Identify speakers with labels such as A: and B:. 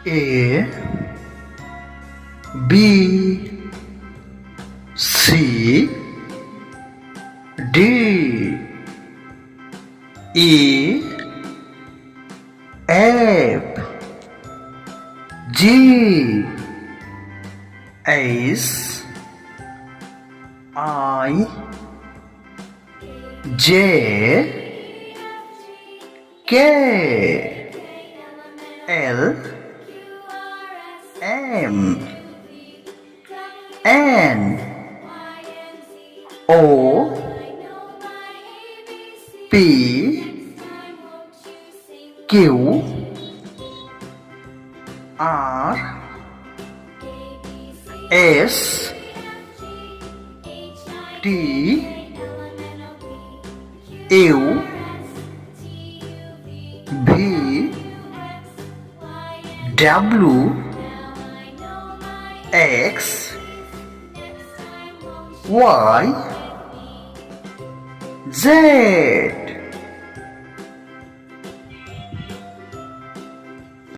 A: A B C D E F G H I J K L M N O P Q R S T U V W X Y Z